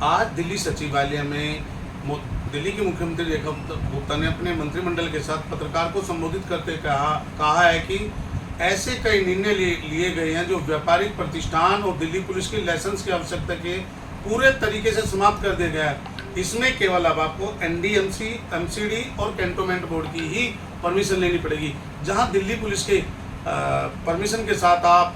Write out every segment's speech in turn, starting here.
आज दिल्ली सचिवालय में दिल्ली के मुख्यमंत्री रेखा गुप्ता ने अपने मंत्रिमंडल के साथ पत्रकार को संबोधित करते कहा है कि ऐसे कई निर्णय लिए गए हैं जो व्यापारिक प्रतिष्ठान और दिल्ली पुलिस की लाइसेंस की आवश्यकता के पूरे तरीके से समाप्त कर दिया गया है। इसमें केवल अब आपको एनडीएमसी, एमसीडी और कैंटोनमेंट बोर्ड की ही परमिशन लेनी पड़ेगी। जहां दिल्ली पुलिस के परमिशन के साथ आप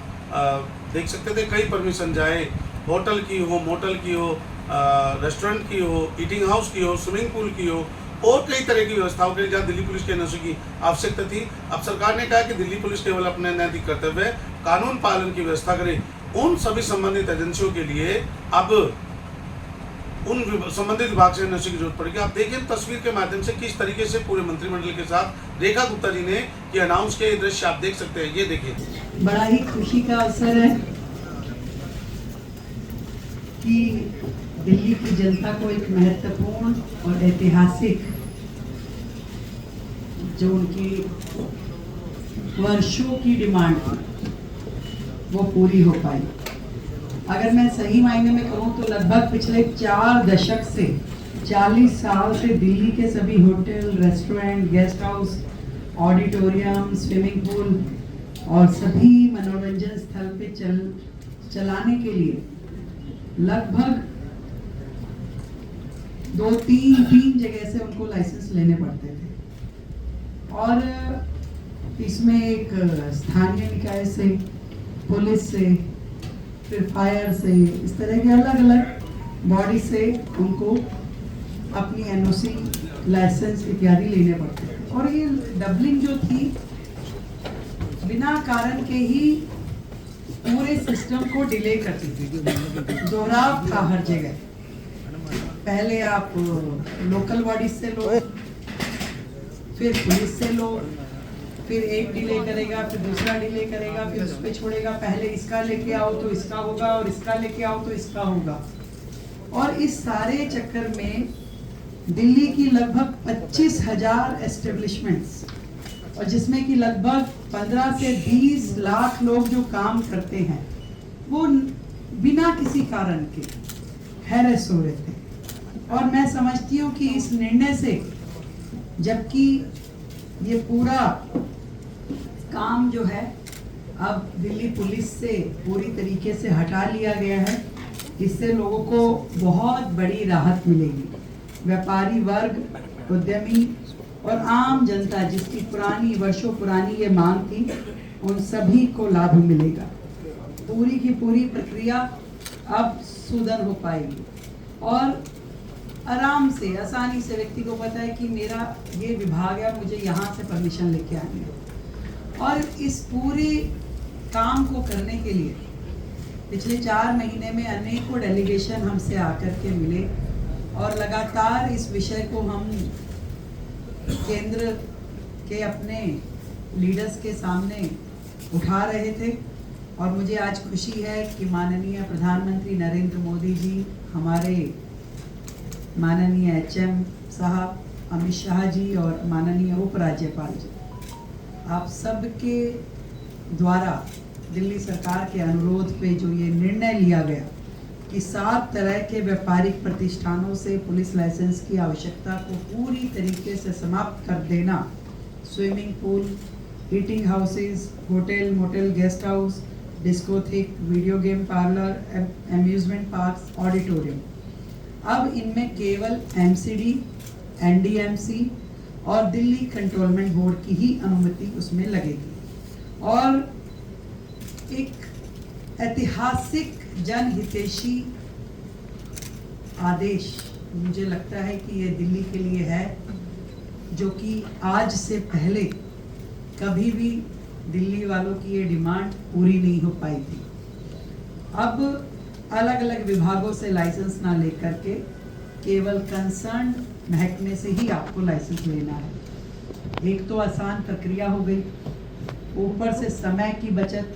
देख सकते थे कई परमिशन जाए, होटल की हो, मोटल की हो, रेस्टोरेंट की हो, ईटिंग हाउस की हो, स्विमिंग पूल की हो और कई तरह की व्यवस्थाओं के लिए जहाँ दिल्ली पुलिस के एनओसी की आवश्यकता थी। अब सरकार ने कहा कि दिल्ली पुलिस केवल अपने नैतिक कर्तव्य कानून पालन की व्यवस्था करे। उन सभी संबंधित एजेंसियों के लिए अब उन संबंधित विभाग से एनओसी की जरूरत पड़ेगी। आप देखिए तस्वीर के माध्यम से किस तरीके से पूरे मंत्रिमंडल के साथ रेखा गुप्ता जी ने ये अनाउंस किया। दृश्य आप देख सकते हैं, ये देखिए। बड़ा ही खुशी का अवसर है कि दिल्ली की जनता को एक महत्वपूर्ण और ऐतिहासिक जो उनकी वर्षों की डिमांड थी वो पूरी हो पाई। अगर मैं सही मायने में कहूँ तो लगभग पिछले 4 दशक से 40 साल से दिल्ली के सभी hotel, restaurant, guest house, auditorium, swimming pool और सभी मनोरंजन स्थल पे चलाने के लिए लगभग 2-3 जगह से उनको लाइसेंस लेने पड़ते थे। और इसमें एक स्थानीय निकाय से, पुलिस से, फिर फायर से, इस तरह के अलग अलग बॉडी से उनको अपनी एनओसी, लाइसेंस इत्यादि लेने पड़ते थे। और ये डबलिंग जो थी बिना कारण के ही पूरे सिस्टम को डिले करती थी। दोहराव था हर जगह। पहले आप लोकल बॉडी से लो, फिर पुलिस से लो, फिर एक डिले करेगा, फिर दूसरा डिले करेगा, फिर उस पे छोड़ेगा, पहले इसका लेके आओ तो इसका होगा और इसका लेके आओ तो इसका होगा। और इस सारे चक्कर में दिल्ली की लगभग 25,000 एस्टेब्लिशमेंट्स और जिसमें कि लगभग 15 से 20 लाख लोग जो काम करते हैं वो बिना किसी कारण के हैरेस हो रहे थे। और मैं समझती हूँ कि इस निर्णय से, जबकि ये पूरा काम जो है अब दिल्ली पुलिस से पूरी तरीके से हटा लिया गया है, इससे लोगों को बहुत बड़ी राहत मिलेगी। व्यापारी वर्ग, उद्यमी और आम जनता जिसकी वर्षों पुरानी ये मांग थी, उन सभी को लाभ मिलेगा। पूरी की पूरी प्रक्रिया अब सुदृढ़ हो पाएगी और आराम से, आसानी से व्यक्ति को पता है कि मेरा ये विभाग है, मुझे यहाँ से परमिशन लेके आनी है। और इस पूरे काम को करने के लिए पिछले 4 महीने में अनेकों डेलीगेशन हमसे आकर के मिले और लगातार इस विषय को हम केंद्र के अपने लीडर्स के सामने उठा रहे थे। और मुझे आज खुशी है कि माननीय प्रधानमंत्री नरेंद्र मोदी जी, हमारे माननीय एचएम साहब अमित शाह जी और माननीय उपराज्यपाल जी, आप सबके द्वारा दिल्ली सरकार के अनुरोध पे जो ये निर्णय लिया गया कि 7 तरह के व्यापारिक प्रतिष्ठानों से पुलिस लाइसेंस की आवश्यकता को पूरी तरीके से समाप्त कर देना, swimming pool, eating houses, hotel, motel, guest house, discotheque, video game parlour, amusement parks, auditorium, अब इनमें केवल एमसीडी, एनडीएमसी और दिल्ली कंट्रोलमेंट बोर्ड की ही अनुमति उसमें लगेगी। और एक ऐतिहासिक जनहितैषी आदेश मुझे लगता है कि ये दिल्ली के लिए है, जो कि आज से पहले कभी भी दिल्ली वालों की ये डिमांड पूरी नहीं हो पाई थी। अब अलग अलग विभागों से लाइसेंस ना लेकर के केवल कंसर्न महकमे से ही आपको लाइसेंस लेना है। एक तो आसान प्रक्रिया हो गई, ऊपर से समय की बचत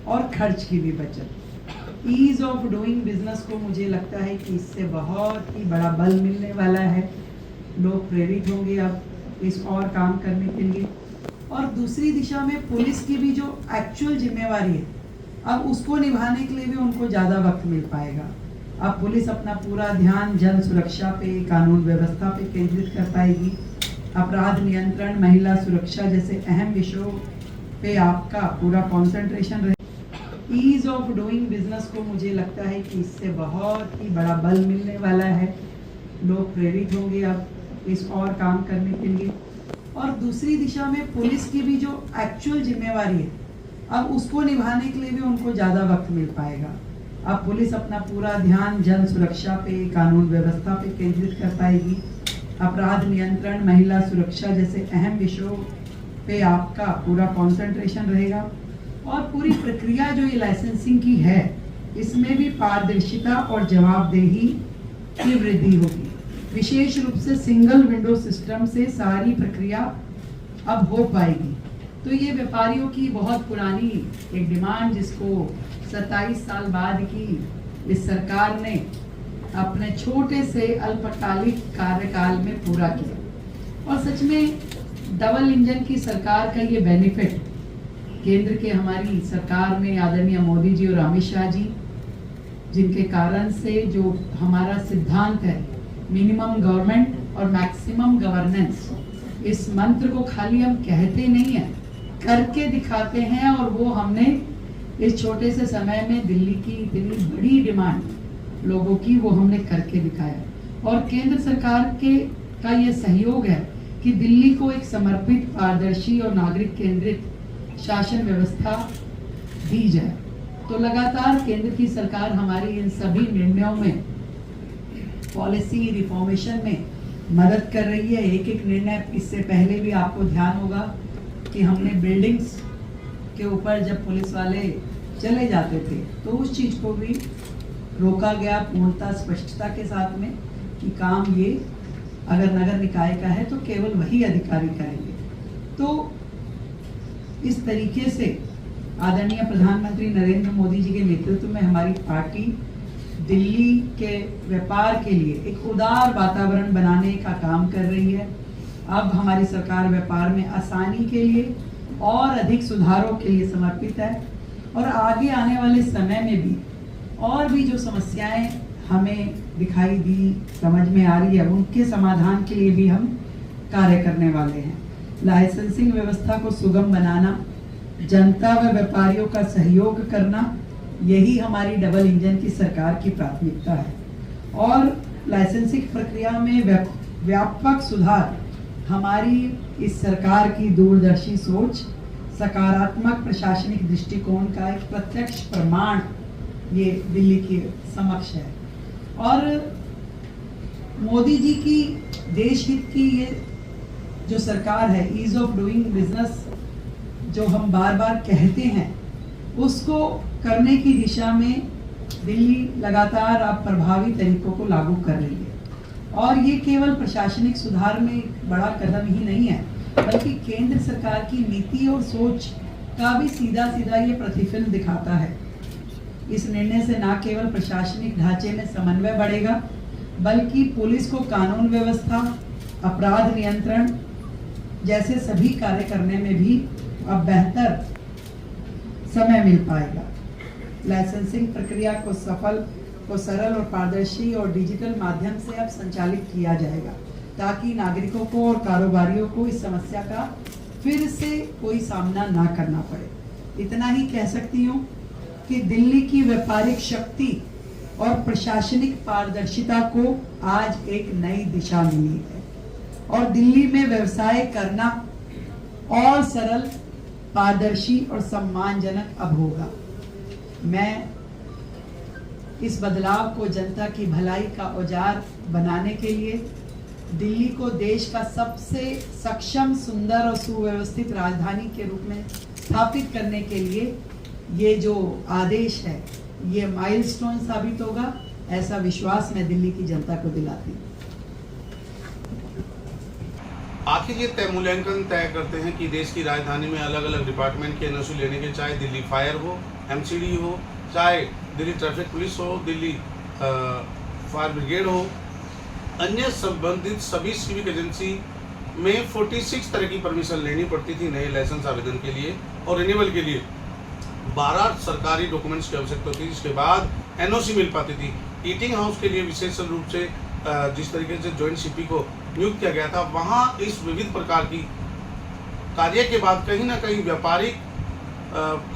और खर्च की भी बचत। ईज ऑफ डूइंग बिजनेस को मुझे लगता है कि इससे बहुत ही बड़ा बल मिलने वाला है। लोग प्रेरित होंगे अब इस और काम करने के लिए। और दूसरी दिशा में पुलिस की भी जो एक्चुअल जिम्मेवारी है, अब उसको निभाने के लिए भी उनको ज़्यादा वक्त मिल पाएगा। अब पुलिस अपना पूरा ध्यान जन सुरक्षा पे, कानून व्यवस्था पे केंद्रित कर पाएगी। अपराध नियंत्रण, महिला सुरक्षा जैसे अहम विषयों पे आपका पूरा कंसंट्रेशन रहे। ईज ऑफ डूइंग बिजनेस को मुझे लगता है कि इससे बहुत ही बड़ा बल मिलने वाला है। लोग प्रेरित होंगे अब इस और काम करने के लिए। और दूसरी दिशा में पुलिस की भी जो एक्चुअल जिम्मेवारी है, अब उसको निभाने के लिए भी उनको ज़्यादा वक्त मिल पाएगा। अब पुलिस अपना पूरा ध्यान जन सुरक्षा पे, कानून व्यवस्था पे केंद्रित कर पाएगी। अपराध नियंत्रण, महिला सुरक्षा जैसे अहम विषयों पे आपका पूरा कंसंट्रेशन रहेगा। और पूरी प्रक्रिया जो ये लाइसेंसिंग की है, इसमें भी पारदर्शिता और जवाबदेही की वृद्धि होगी। विशेष रूप से सिंगल विंडो सिस्टम से सारी प्रक्रिया अब हो पाएगी। तो ये व्यापारियों की बहुत पुरानी एक डिमांड, जिसको 27 साल बाद की इस सरकार ने अपने छोटे से अल्पकालिक कार्यकाल में पूरा किया। और सच में डबल इंजन की सरकार का ये बेनिफिट केंद्र के हमारी सरकार में आदरणीय मोदी जी और अमित शाह जी, जिनके कारण से जो हमारा सिद्धांत है मिनिमम गवर्नमेंट और मैक्सिमम गवर्नेंस, इस मंत्र को खाली हम कहते नहीं हैं, करके दिखाते हैं। और वो हमने इस छोटे से समय में दिल्ली की इतनी बड़ी डिमांड लोगों की, वो हमने करके दिखाया। और केंद्र सरकार का ये सहयोग है कि दिल्ली को एक समर्पित, पारदर्शी और नागरिक केंद्रित शासन व्यवस्था दी जाए। तो लगातार केंद्र की सरकार हमारी इन सभी निर्णयों में, पॉलिसी रिफॉर्मेशन में मदद कर रही है। एक एक निर्णय, इससे पहले भी आपको ध्यान होगा कि हमने बिल्डिंग्स के ऊपर जब पुलिस वाले चले जाते थे तो उस चीज को भी रोका गया पूर्णता स्पष्टता के साथ में कि काम ये अगर नगर निकाय का है तो केवल वही अधिकारी करेंगे। तो इस तरीके से आदरणीय प्रधानमंत्री नरेंद्र मोदी जी के नेतृत्व में हमारी पार्टी दिल्ली के व्यापार के लिए एक उदार वातावरण बनाने का काम कर रही है। अब हमारी सरकार व्यापार में आसानी के लिए और अधिक सुधारों के लिए समर्पित है। और आगे आने वाले समय में भी और भी जो समस्याएं हमें दिखाई दी, समझ में आ रही है, उनके समाधान के लिए भी हम कार्य करने वाले हैं। लाइसेंसिंग व्यवस्था को सुगम बनाना, जनता व व्यापारियों का सहयोग करना, यही हमारी डबल इंजन की सरकार की प्राथमिकता है। और लाइसेंसिंग प्रक्रिया में व्यापक सुधार हमारी इस सरकार की दूरदर्शी सोच, सकारात्मक प्रशासनिक दृष्टिकोण का एक प्रत्यक्ष प्रमाण ये दिल्ली के समक्ष है। और मोदी जी की देश हित की ये जो सरकार है, ईज ऑफ डूइंग बिजनेस जो हम बार बार कहते हैं, उसको करने की दिशा में दिल्ली लगातार अब प्रभावी तरीकों को लागू कर रही है। और ये केवल प्रशासनिक सुधार में एक बड़ा कदम ही नहीं है, बल्कि केंद्र सरकार की नीति और सोच का भी सीधा सीधा ये प्रतिफलन दिखाता है। इस निर्णय से न केवल प्रशासनिक ढांचे में समन्वय बढ़ेगा, बल्कि पुलिस को कानून व्यवस्था, अपराध नियंत्रण जैसे सभी कार्य करने में भी अब बेहतर समय मिल पाएगा। लाइसेंसिंग प्रक्रिया को सरल और पारदर्शी और डिजिटल माध्यम से अब संचालित किया जाएगा, ताकि नागरिकों को और कारोबारियों को इस समस्या का फिर से कोई सामना ना करना पड़े। इतना ही कह सकती हूँ कि दिल्ली की व्यापारिक शक्ति और प्रशासनिक पारदर्शिता को आज एक नई दिशा मिली है और दिल्ली में व्यवसाय करना और सरल, पारदर्शी और सम्मानजनक अब होगा। मैं इस बदलाव को जनता की भलाई का औजार बनाने के लिए, दिल्ली को देश का सबसे सक्षम, सुंदर और सुव्यवस्थित राजधानी के रूप में स्थापित करने के लिए ये जो आदेश है, ये माइलस्टोन साबित होगा, ऐसा विश्वास मैं दिल्ली की जनता को दिलाती हूँ। आखिर ये मूल्यांकन तय करते हैं कि देश की राजधानी में अलग अलग डिपार्टमेंट के एनओसी लेने के, चाहे दिल्ली फायर हो, एमसीडी हो, चाहे दिल्ली ट्रैफिक पुलिस हो, दिल्ली फायर ब्रिगेड हो, अन्य संबंधित सभी सिविक एजेंसी में 46 तरह की परमिशन लेनी पड़ती थी नए लाइसेंस आवेदन के लिए, और रिन्यूअल के लिए 12 सरकारी डॉक्यूमेंट्स की आवश्यकता होती थी, जिसके बाद एनओसी मिल पाती थी। ईटिंग हाउस के लिए विशेष रूप से जिस तरीके से जॉइंट सीपी को नियुक्त किया गया था, वहाँ इस विविध प्रकार की कार्य के बाद कहीं ना कहीं व्यापारिक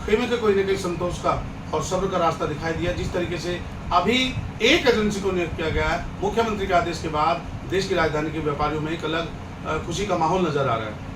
खेमे के कोई न कोई संतोष का और सब्र का रास्ता दिखाई दिया। जिस तरीके से अभी एक एजेंसी को नियुक्त किया गया है, मुख्यमंत्री के आदेश के बाद देश की राजधानी के व्यापारियों में एक अलग खुशी का माहौल नजर आ रहा है।